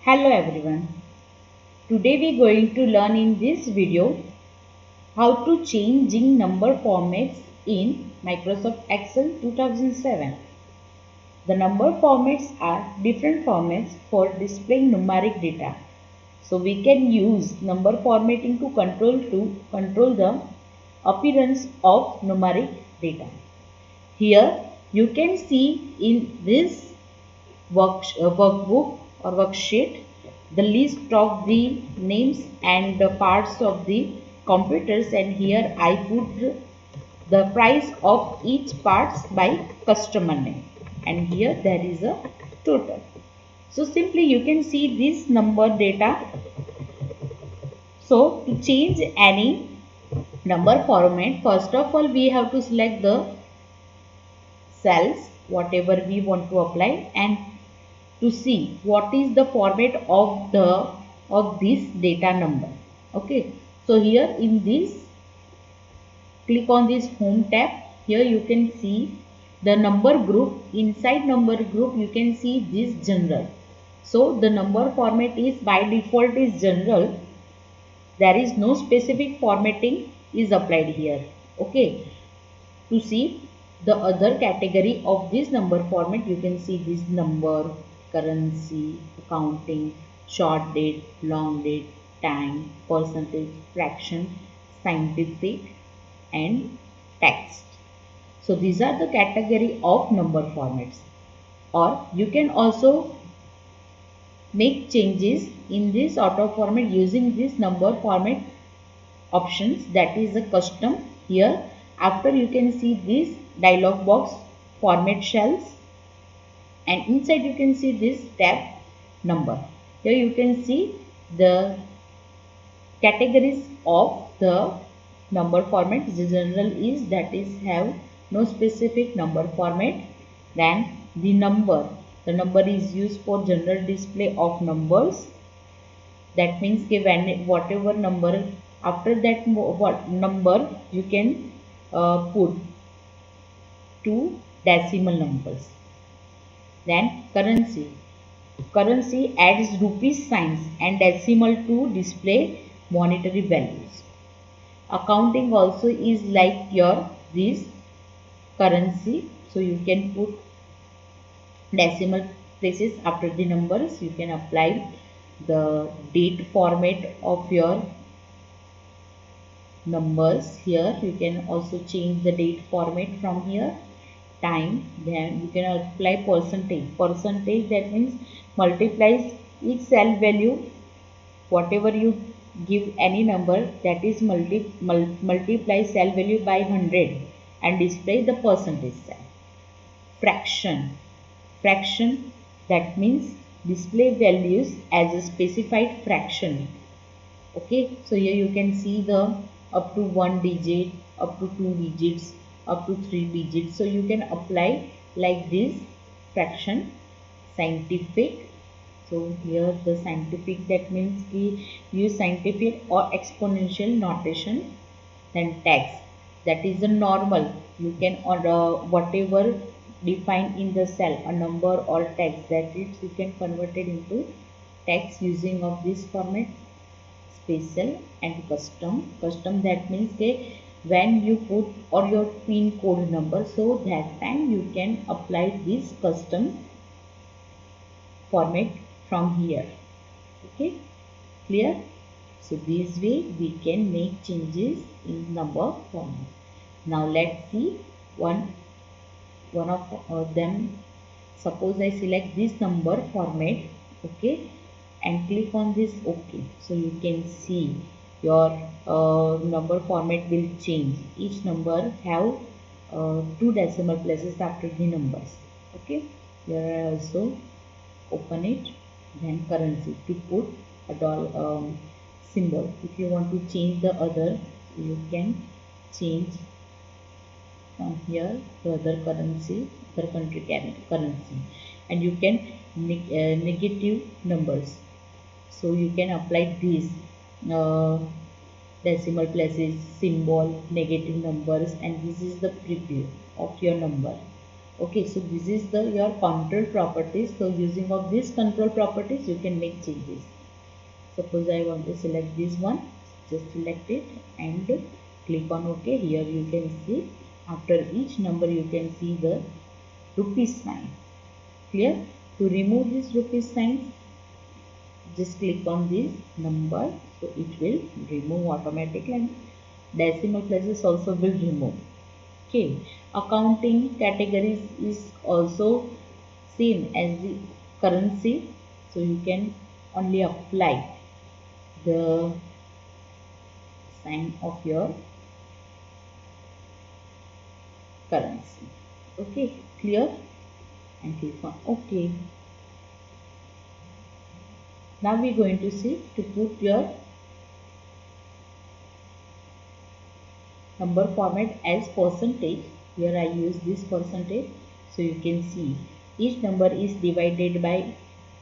Hello everyone. Today we are going to learn in this video how to changing number formats in Microsoft Excel 2007. The number formats are different formats for displaying numeric data. So we can use number formatting to control the appearance of numeric data. Here you can see in this workbook or worksheet the list of the names and the parts of the computers, and here I put the price of each parts by customer name, and here there is a total. So simply you can see this number data. So to change any number format, first of all we have to select the cells whatever we want to apply and to see what is the format of this data number. Okay, so here in this, click on this home tab. Here you can see the number group. Inside number group you can see this general. So the number format is by default is general. There is no specific formatting is applied here. Okay, to see the other category of this number format, you can see this number, currency, accounting, short date, long date, time, percentage, fraction, scientific and text. So these are the category of number formats. Or you can also make changes in this auto format using this number format options, that is a custom. Here after you can see this dialog box format cells, and inside you can see this tab number. Here you can see the categories of the number format. The general is, that is have no specific number format. Then the number is used for general display of numbers. That means when whatever number after that what number you can put two decimal numbers. Then currency adds rupees signs and decimal to display monetary values. Accounting also is like your this currency, so you can put decimal places after the numbers. You can apply the date format of your numbers. Here you can also change the date format from here. Time, then you can apply percentage that means multiplies each cell value, whatever you give any number, that is multiply cell value by 100 and display the percentage cell. Fraction that means display values as a specified fraction. Okay, so here you can see the up to 1 digit, up to 2 digits, up to 3 digits. So you can apply like this. Fraction. Scientific, so here the scientific, that means we use scientific or exponential notation. Then text, that is a normal, you can order whatever defined in the cell, a number or text, that is you can convert it into text using of this format. Special and custom that means okay, when you put or your pin code number, so that time you can apply this custom format from here. Okay, clear? So this way we can make changes in number format. Now let's see one of them. Suppose I select this number format, okay, and click on this OK. So you can see your number format will change. Each number have two decimal places after the numbers. Okay, here I also open it. Then currency, to put a dollar symbol. If you want to change the other, you can change from here to other currency, other country currency, and you can negative numbers. So you can apply these decimal places, symbol, negative numbers, and this is the preview of your number. Okay, so this is the your control properties. So using of these control properties, you can make changes. Suppose I want to select this one, just select it and click on OK. Here you can see after each number you can see the rupees sign. Clear? To remove this rupees sign, just click on this number, so it will remove automatically, and decimal places also will remove. Okay, accounting categories is also same as the currency, so you can only apply the sign of your currency. Okay, clear, and click on OK. Now we're going to see to put your number format as percentage. Here I use this percentage, so you can see each number is divided by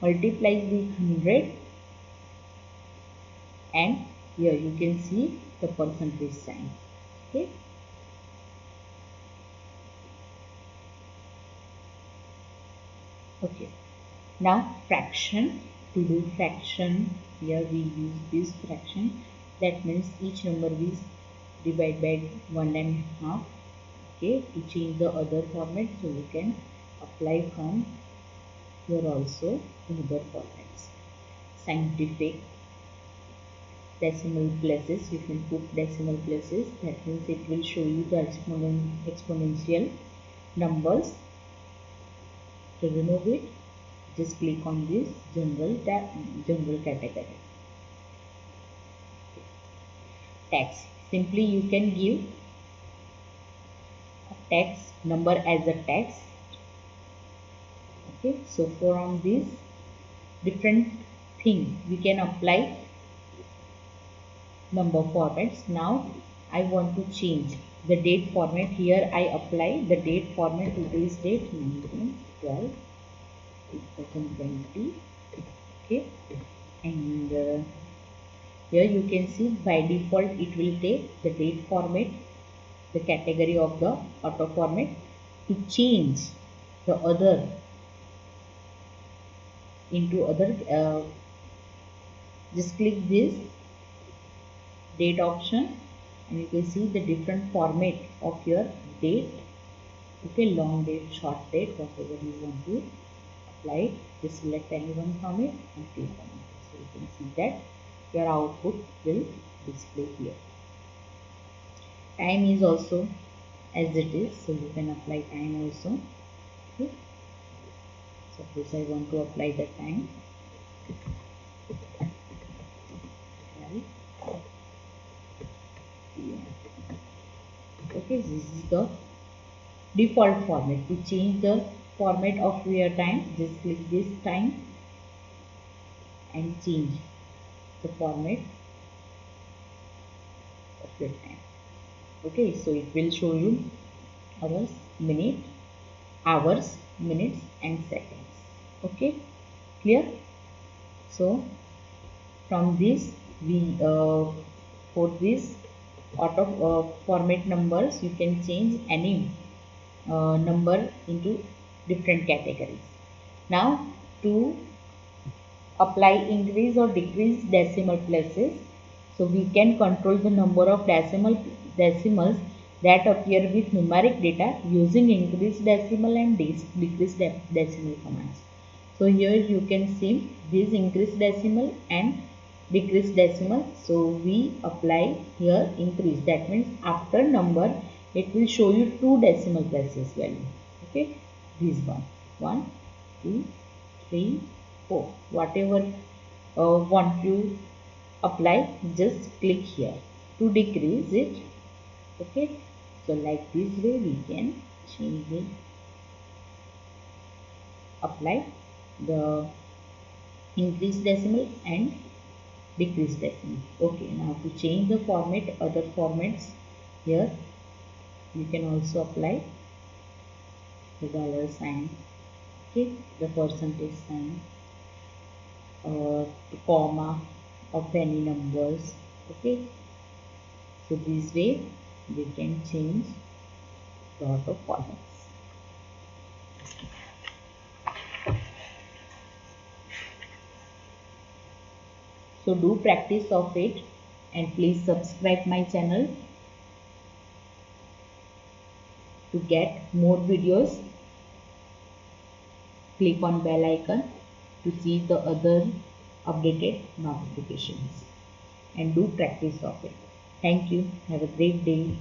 multiplied with 100, and here you can see the percentage sign. Okay, okay. Now fraction. To do fraction, here we use this fraction, that means each number is divided by 1.5. Okay, to change the other format, so you can apply from here also in other formats. Scientific, decimal places, you can put decimal places, that means it will show you the exponential numbers. To remove it, just click on this general tab, general category. Text, simply you can give a text number as a text. Okay, so from this different thing we can apply number formats. Now I want to change the date format. Here I apply the date format. Today's date 19/12/2020. Okay, and here you can see by default it will take the date format, the category of the auto format. To change the other into other, just click this date option, and you can see the different format of your date. Okay, long date, short date, whatever you want to apply it, just select any one from it and click on it, so you can see that your output will display here. Time is also as it is, so you can apply time also. Okay, suppose I want to apply the time, right? Yeah. Okay, this is the default format. To change the format of your time, just click this time and change the format of your time. Okay, so it will show you hours, minute, hours, minutes and seconds. Okay, clear? So from this we for this auto format numbers, you can change any number into different categories. Now to apply increase or decrease decimal places, so we can control the number of decimals that appear with numeric data using increase decimal and decrease decimal commands. So here you can see this increase decimal and decrease decimal. So we apply here increase, that means after number it will show you two decimal places value. Okay, this one, 2, 3, 4, whatever want you apply, just click here. To decrease it, okay, so like this way we can change it, apply the increase decimal and decrease decimal. Okay, now to change the format, other formats, here you can also apply the dollar sign, okay, the percentage sign, comma of any numbers. Okay, so this way we can change lot of formats. So do practice of it and please subscribe my channel to get more videos. Click on bell icon to see the other updated notifications and do practice of it. Thank you. Have a great day.